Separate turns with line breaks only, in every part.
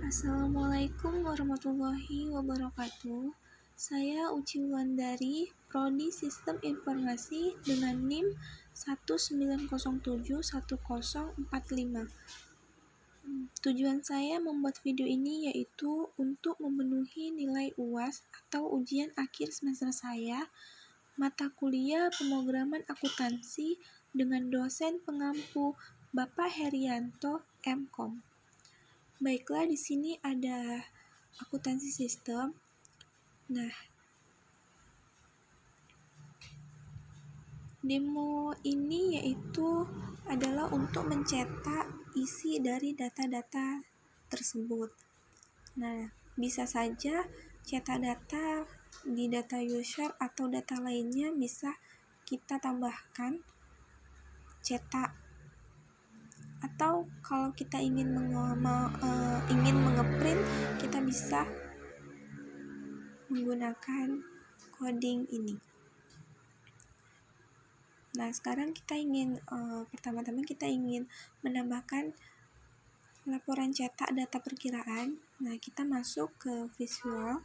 Assalamualaikum warahmatullahi wabarakatuh. Saya Uci Wulandari, Prodi Sistem Informasi dengan NIM 190710045. Tujuan saya membuat video ini yaitu untuk memenuhi nilai UAS atau ujian akhir semester saya, mata kuliah pemrograman akuntansi dengan dosen pengampu Bapak Herianto MKom. Baiklah, di sini ada akuntansi sistem. Nah, demo ini yaitu adalah untuk mencetak isi dari data-data tersebut. Nah, bisa saja cetak data di data user atau data lainnya bisa kita tambahkan cetak. Atau kalau kita ingin mengeprint, kita bisa menggunakan coding ini. Nah, sekarang kita pertama-tama kita ingin menambahkan laporan cetak data perkiraan. Nah, kita masuk ke visual.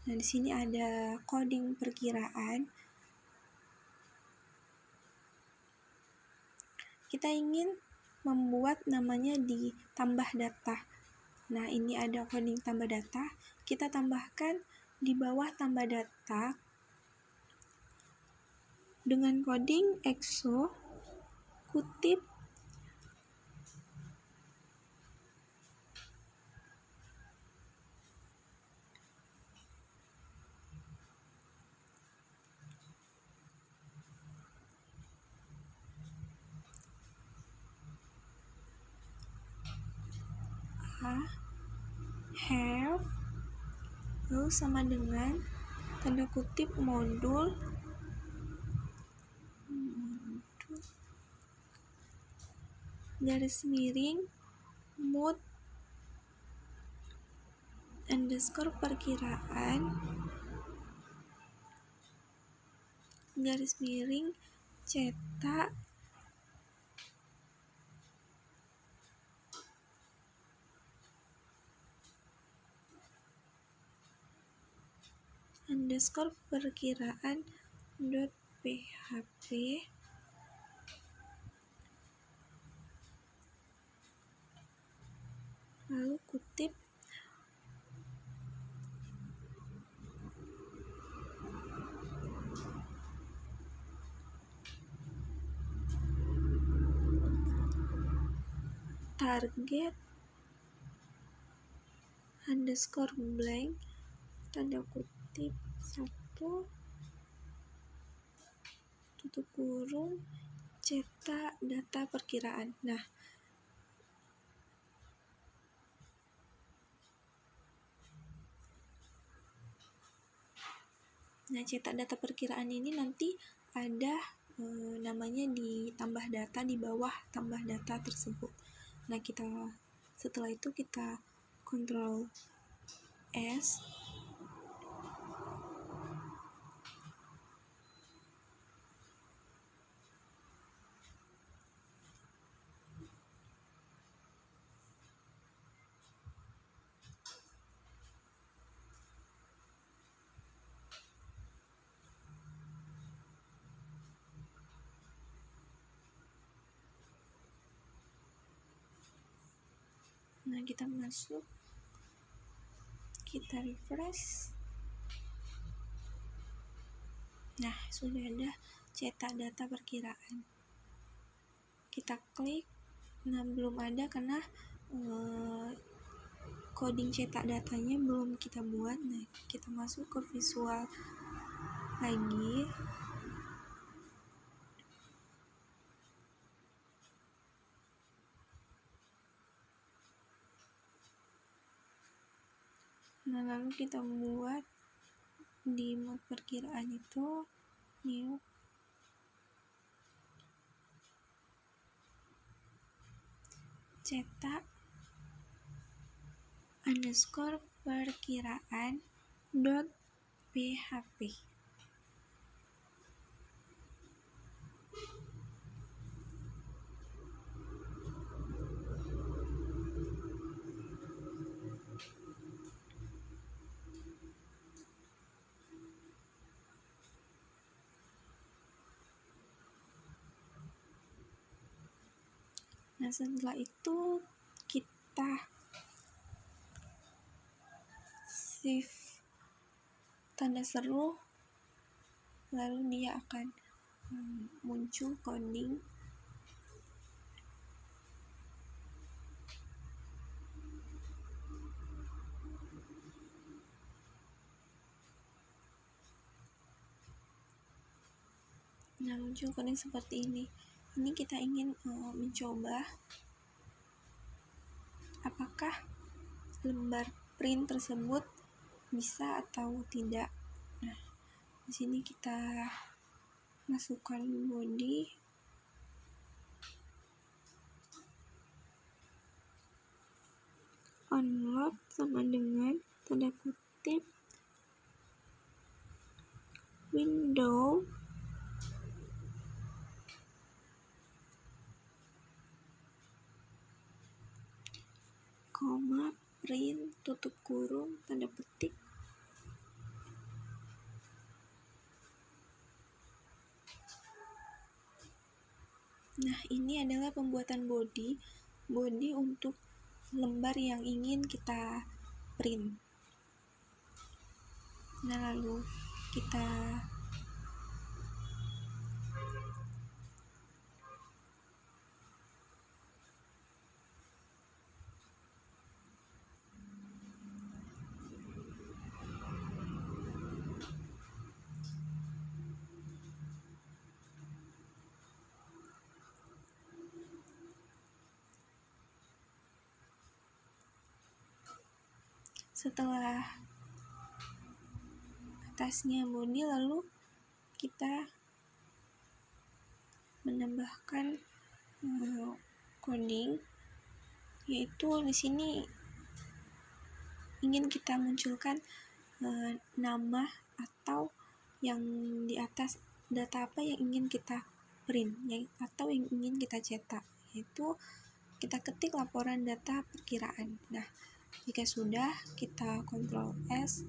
Nah, di sini ada coding perkiraan. Kita ingin membuat namanya di tambah data. Nah, ini ada coding tambah data. Kita tambahkan di bawah tambah data dengan coding EXO kutip have lalu sama dengan tanda kutip modul garis miring mood underscore perkiraan garis miring cetak underscore perkiraan .php lalu kutip target underscore blank tanda kutip 1 tutup kurung cetak data perkiraan. Nah, cetak data perkiraan ini nanti ada namanya di tambah data di bawah tambah data tersebut. Nah, setelah itu kita Ctrl S. Nah, kita masuk, kita refresh. Nah, sudah ada cetak data perkiraan. Kita klik. Nah, belum ada karena coding cetak datanya belum kita buat. Nah, kita masuk ke visual lagi. Nah, lalu kita buat di mode perkiraan itu new cetak underscore perkiraan .php. Nah, setelah itu kita shift tanda seru, lalu dia akan muncul coding. Nah, muncul coding seperti ini. Ini kita ingin mencoba apakah lembar print tersebut bisa atau tidak. Nah, di sini kita masukkan body, onload sama dengan tanda kutip window koma print tutup kurung tanda petik. Nah, ini adalah pembuatan body untuk lembar yang ingin kita print. Nah, lalu kita setelah atasnya body, lalu kita menambahkan coding, yaitu di sini ingin kita munculkan nama atau yang di atas data apa yang ingin kita print atau yang ingin kita cetak, yaitu kita ketik laporan data perkiraan. Nah, jika sudah, kita Ctrl S,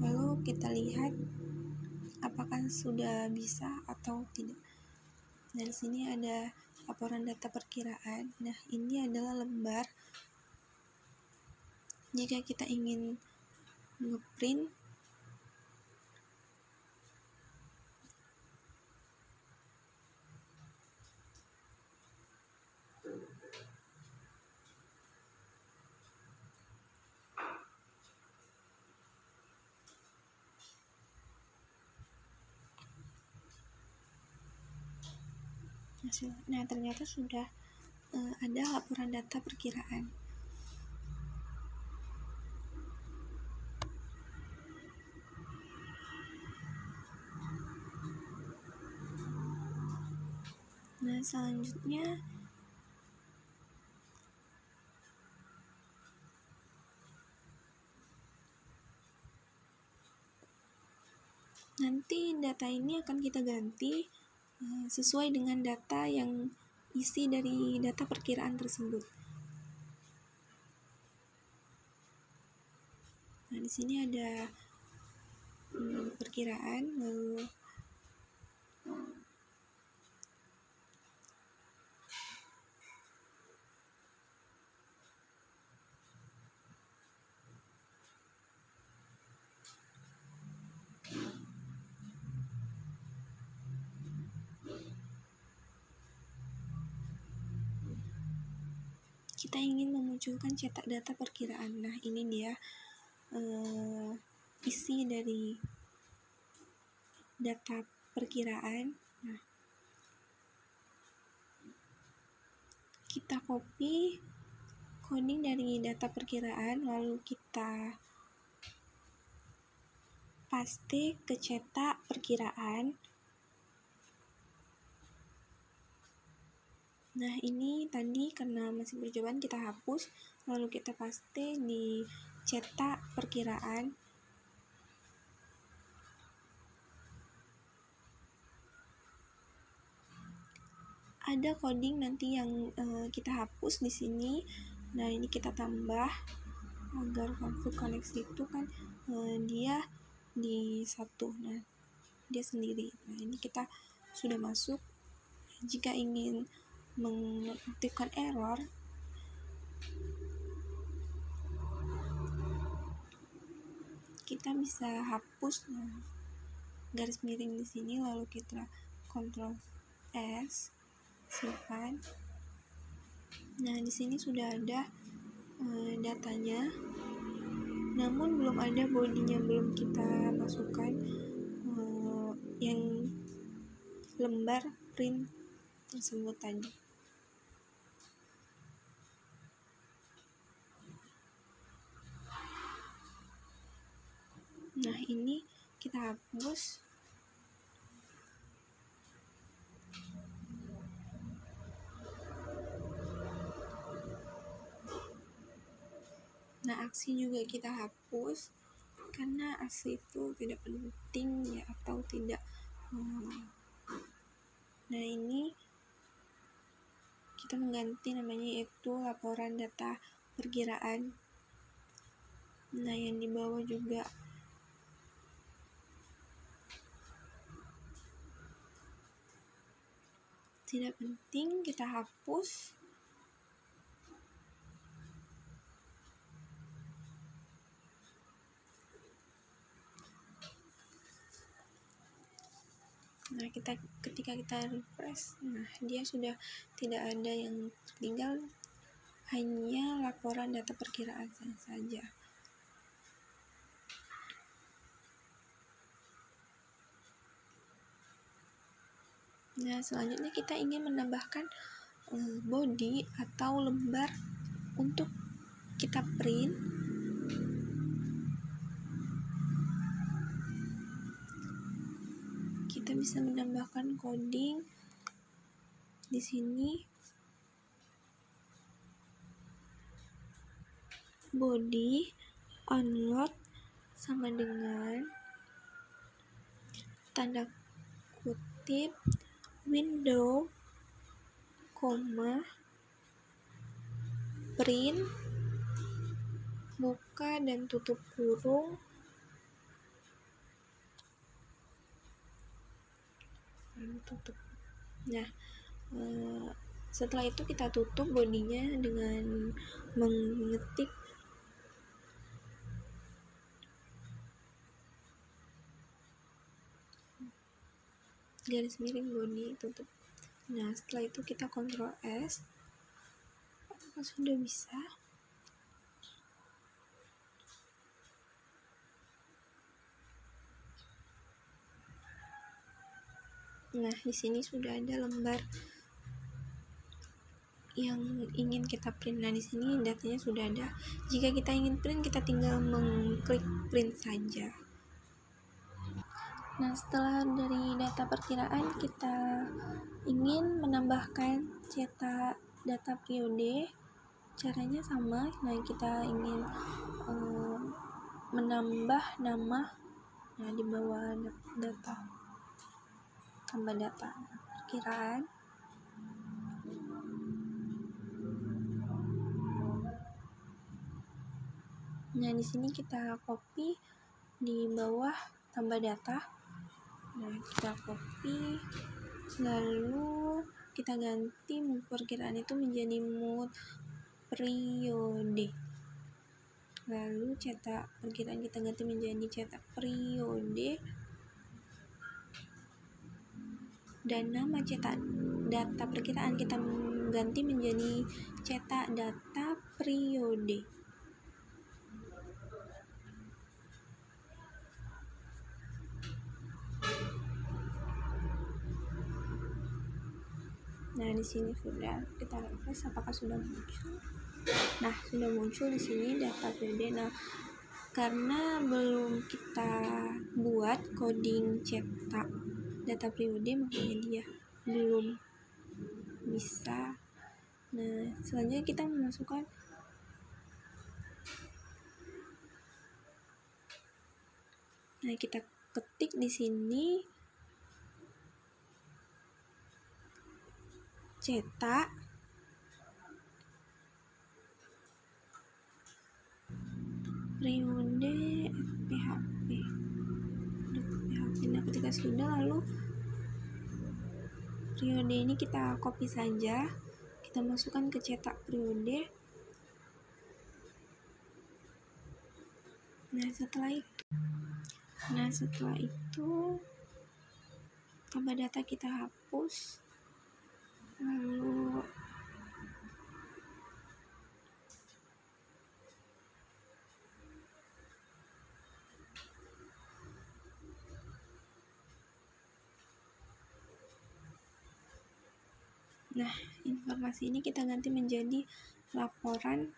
lalu kita lihat apakah sudah bisa atau tidak. Nah, di sini ada laporan data perkiraan. Nah, ini adalah lembar. Jika kita ingin ngeprint, nah ternyata sudah ada laporan data perkiraan. Nah, selanjutnya nanti data ini akan kita ganti sesuai dengan data yang isi dari data perkiraan tersebut. Nah, di sini ada perkiraan, lalu kita ingin memunculkan cetak data perkiraan. Nah, ini dia isi dari data perkiraan. Nah, kita copy coding dari data perkiraan, lalu kita paste ke cetak perkiraan. Nah, ini tadi karena masih percobaan kita hapus, lalu kita paste di cetak perkiraan. Ada coding nanti yang kita hapus di sini. Nah, ini kita tambah agar konflik koneksi itu kan dia di satu. Nah, dia sendiri. Nah, ini kita sudah masuk. Jika ingin mengaktifkan error, kita bisa hapus garis miring di sini, lalu kita Ctrl S, simpan. Nah, di sini sudah ada datanya, namun belum ada bodinya, belum kita masukkan yang lembar print tersebut tadi. Nah, ini kita hapus. Nah, aksi juga kita hapus karena aksi itu tidak penting ya, atau tidak. Nah, ini kita mengganti namanya, yaitu laporan data perkiraan. Nah, yang di bawah juga tidak penting, kita hapus. Nah, ketika kita refresh, nah dia sudah tidak ada yang tertinggal, hanya laporan data perkiraan saja. Nah, selanjutnya kita ingin menambahkan body atau lembar untuk kita print. Kita bisa menambahkan coding di sini. Body onload sama dengan tanda kutip window, print, buka dan tutup kurung, tutup. Nah, setelah itu kita tutup bodinya dengan mengetik garis miring body, tutup. Nah, setelah itu kita Ctrl S. Apakah sudah bisa? Nah, di sini sudah ada lembar yang ingin kita print. Nah, di sini datanya sudah ada. Jika kita ingin print, kita tinggal mengklik print saja. Nah, setelah dari data perkiraan, kita ingin menambahkan cetak data periode. Caranya sama. Nah, kita ingin menambah nama. Nah, di bawah data, tambah data perkiraan. Nah, di sini kita copy di bawah tambah data. Nah, kita copy, lalu kita ganti perkiraan itu menjadi mood periode. Lalu cetak perkiraan kita ganti menjadi cetak periode, dan nama cetak data perkiraan kita ganti menjadi cetak data periode. Nah, di sini sudah, kita refresh apakah sudah muncul. Nah, sudah muncul di sini data periode. Nah, karena belum kita buat coding cetak data periode, makanya dia belum bisa. Nah, selanjutnya kita memasukkan kita ketik di sini cetak periode PHP. Nah, ketika sudah, lalu periode ini kita copy saja kita masukkan ke cetak periode. Nah setelah itu tambah data kita hapus, lalu informasi ini kita ganti menjadi laporan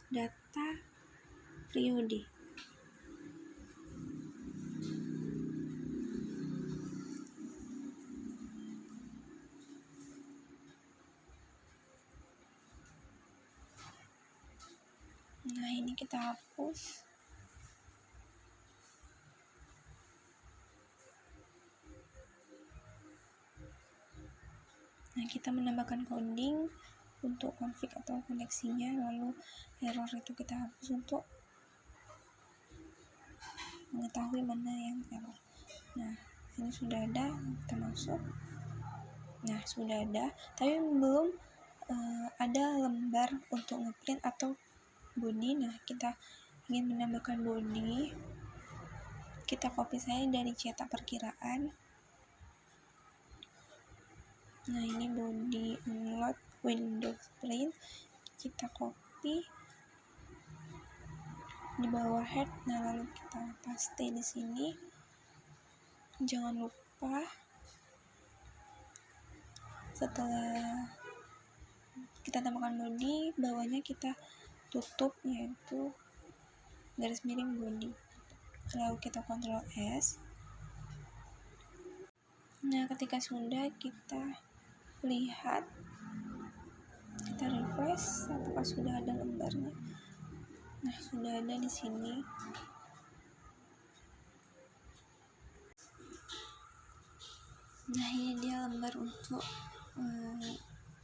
data periode. Nah, ini kita hapus. Nah, kita menambahkan coding untuk config atau koneksinya, lalu error itu kita hapus untuk mengetahui mana yang error. Nah, ini sudah ada, kita masuk. Nah, sudah ada, tapi belum ada lembar untuk ngeprint atau body. Nah, kita ingin menambahkan body, kita copy saja dari cetak perkiraan. Nah, ini body unload Windows print, kita copy di bawah head. Nah, lalu kita paste di sini. Jangan lupa setelah kita tambahkan body, bawahnya kita tutup, yaitu garis miring body. Lalu kita Ctrl S. Nah, ketika sudah, kita lihat, kita refresh apakah sudah ada lembarnya. Nah, sudah ada di sini. Nah, ini dia lembar untuk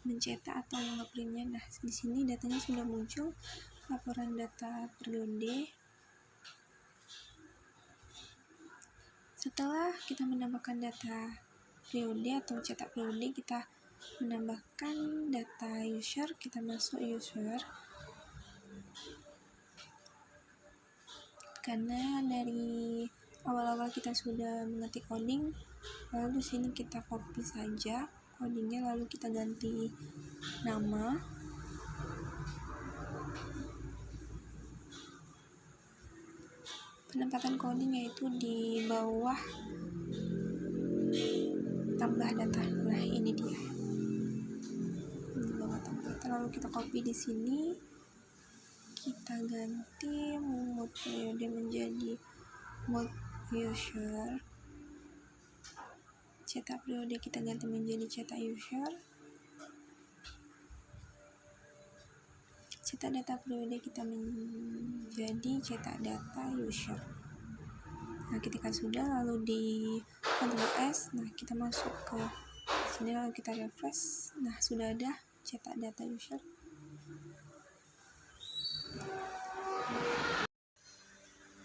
mencetak atau ngeprintnya. Nah, di sini datanya sudah muncul, laporan data periode. Setelah kita menambahkan data periode atau cetak periode, kita menambahkan data user, kita masuk user. Karena dari awal-awal kita sudah mengetik coding, lalu di sini kita copy saja codingnya, lalu kita ganti nama. Penempatan coding yaitu di bawah tambah data. Nah, ini dia. Di bawah tambah data, lalu kita copy di sini. Kita ganti mode periode menjadi mode user. Cetak periode kita ganti menjadi cetak user. Cetak data periode kita menjadi cetak data user. Nah, ketika sudah, lalu di Ctrl S. Nah, kita masuk ke sini, lalu kita refresh. Nah, sudah ada cetak data user.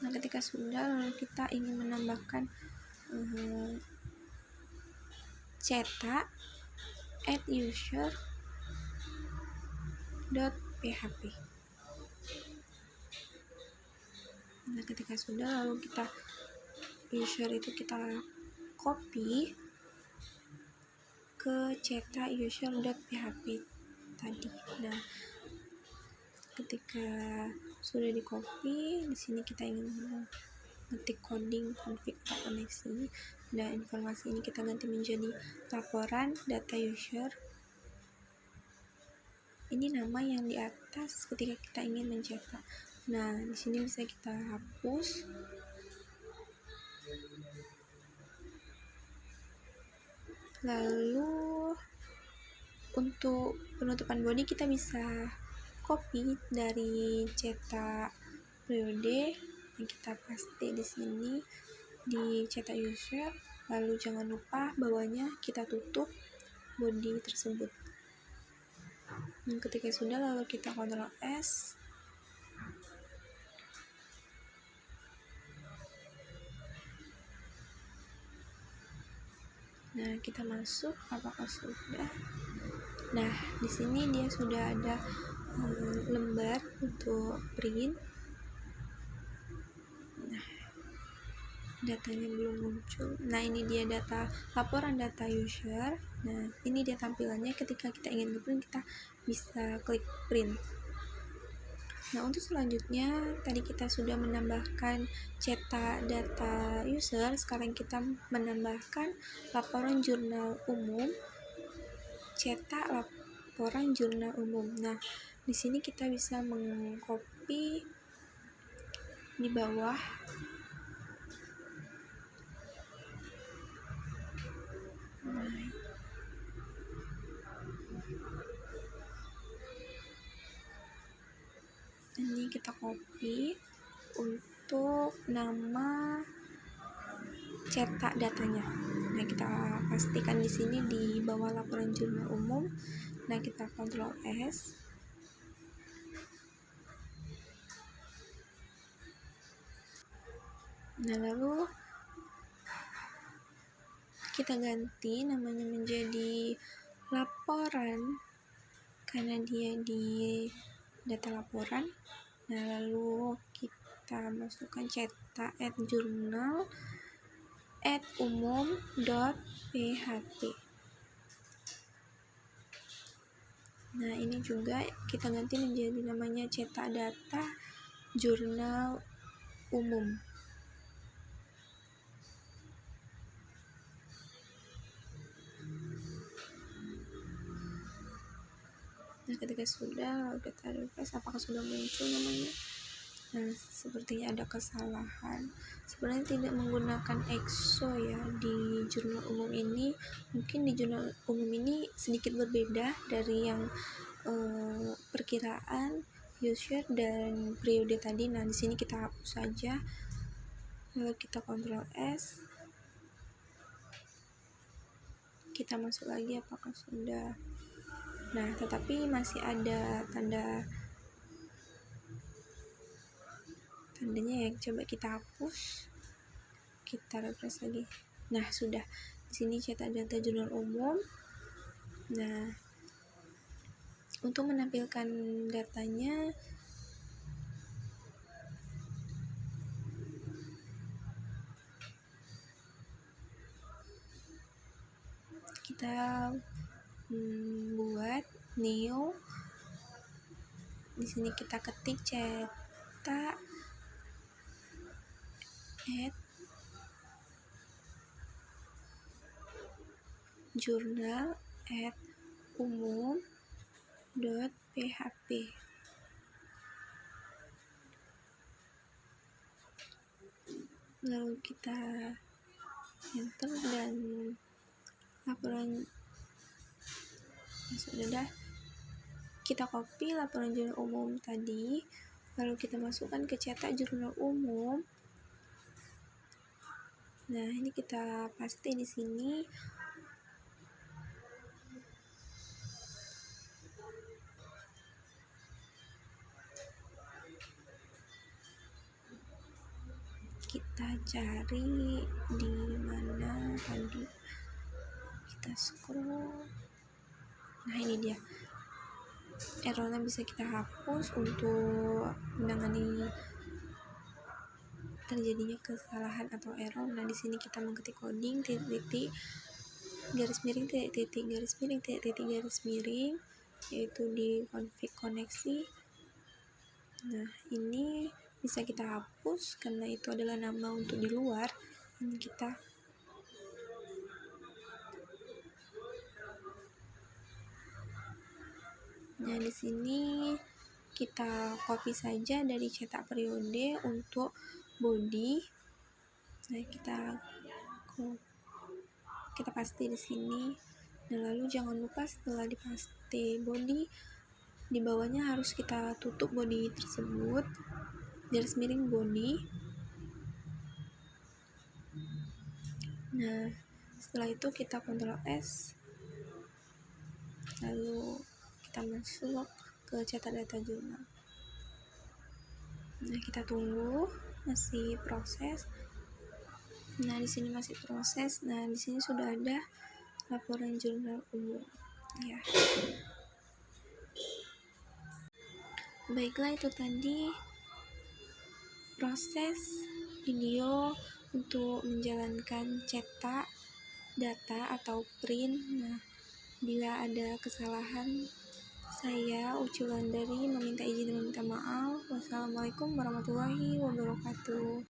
Nah, ketika sudah, lalu kita ingin menambahkan cetak add user .php. Nah, ketika sudah, lalu kita user itu kita copy ke cetak user.php tadi. Nah, ketika sudah di copy, di sini kita ingin ngetik coding config atau koneksi. Dan informasi ini kita ganti menjadi laporan data user. Ini nama yang di atas ketika kita ingin mencetak. Nah, di sini bisa kita hapus. Lalu untuk penutupan body kita bisa copy dari cetak periode yang kita paste di sini di cetak user. Lalu jangan lupa bawahnya kita tutup body tersebut. Dan ketika sudah, lalu kita Ctrl S. Nah, kita masuk apakah sudah. Nah, di sini dia sudah ada lembar untuk print. Nah, datanya belum muncul. Nah, ini dia data laporan data user. Nah, ini dia tampilannya. Ketika kita ingin ngeprint, kita bisa klik print. Nah, untuk selanjutnya tadi kita sudah menambahkan cetak data user. Sekarang kita menambahkan laporan jurnal umum, cetak laporan jurnal umum. Nah, di sini kita bisa mengcopy di bawah. Ini kita copy untuk nama cetak datanya. Nah, kita pastikan di sini di bawah laporan jurnal umum. Nah, kita Ctrl S. Nah, lalu kita ganti namanya menjadi laporan karena dia di data laporan. Nah, lalu kita masukkan cetak @jurnal @umum.php. Nah, ini juga kita ganti menjadi namanya cetak data jurnal umum. Nah, ketika sudah kita refresh, apakah sudah muncul namanya? Nah, sepertinya ada kesalahan. Sebenarnya tidak menggunakan EXO ya di jurnal umum ini. Mungkin di jurnal umum ini sedikit berbeda dari yang perkiraan user dan periode tadi. Nah, di sini kita hapus saja. Lalu kita Ctrl S. Kita masuk lagi apakah sudah. Nah, tetapi masih ada tandanya ya. Coba kita hapus. Kita refresh lagi. Nah, sudah. Di sini cetak data jurnal umum. Nah, untuk menampilkan datanya kita buat new. Di sini kita ketik cetak @jurnal @umum.php. Lalu kita enter dan laporan sudah. Kita copy laporan jurnal umum tadi, lalu kita masukkan ke cetak jurnal umum. Nah, ini kita paste di sini. Kita cari di mana tadi. Kita scroll. Nah, ini dia. Errornya bisa kita hapus untuk menangani terjadinya kesalahan atau error. Nah, di sini kita mengetik coding titik garis miring titik garis miring titik garis miring, yaitu di config koneksi. Nah, ini bisa kita hapus karena itu adalah nama untuk di luar. Ini kita Nah, di sini kita copy saja dari cetak periode untuk body. Nah, kita paste di sini. Nah, lalu jangan lupa setelah dipaste body, di bawahnya harus kita tutup body tersebut, garis miring body. Nah, setelah itu kita Ctrl S, lalu kita masuk ke cetak data jurnal. Nah, kita tunggu, masih proses. Nah, di sini masih proses. Nah, di sini sudah ada laporan jurnal umum. ya. Baiklah, itu tadi proses video untuk menjalankan cetak data atau print. Nah, bila ada kesalahan, saya Uci Wulandari meminta izin dan meminta maaf. Wassalamualaikum warahmatullahi wabarakatuh.